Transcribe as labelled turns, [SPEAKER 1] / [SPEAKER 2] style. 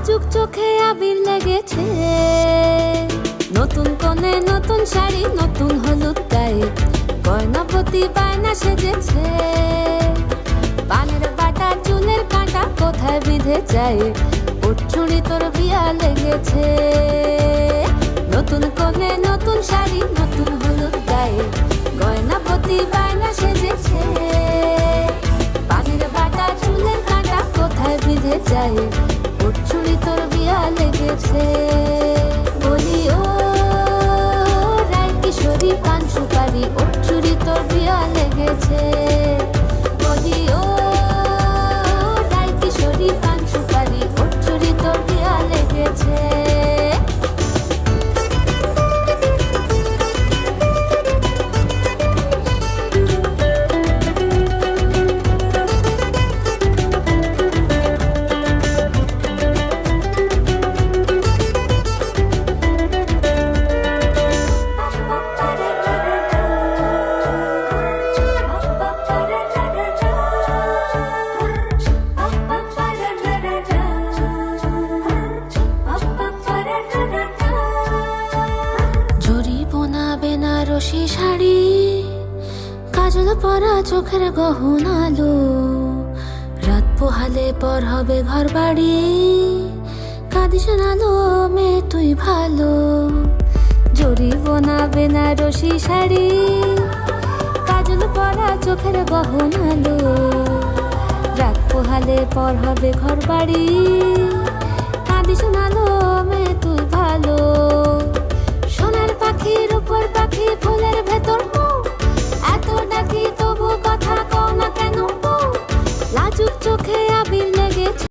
[SPEAKER 1] নাজুক চোখে আবির লেগেছে, নতুন কোণে নতুন শাড়ি নতুন হলুদ গায়ে, গয়নাপতি বায়না সেজেছে। পানের বাটা চুলের কাঁটা কোথায় বিঁধে যায়, ওর চুড়ি তোর বিয়া লেগেছে। নতুন কোণে নতুন শাড়ি নতুন হলুদ গায়ে, গয়নাপতি বায়না সেজেছে। পানের বাটা চুলের কাঁটা কোথায় বিঁধে যায়, ওর চুড়ি তোর বিয়া লেগেছে। বলি ও রায় কিশোরী পান সুপারি, ওর চুড়ি তোর বিয়া লেগেছে। বলি ও রায় কিশোরী পান সুপারি, ওর চুড়ি তোর বিয়া লেগেছে। বেনারসি শাড়ি, কাজল পরা চোখের গহনালো, রাত পোহালে পর হবে ঘর বাড়ি, কাঁদিস নালো মেয়ে তুই ভালো। জরি বোনা বেনারসি শাড়ি, কাজল পরা চোখের গহনালো, রাত পোহালে পর হবে ঘর বাড়ি, কাঁদিস নালো মেয়ে তুই ভালো। সোনার পাখির উপর পাখি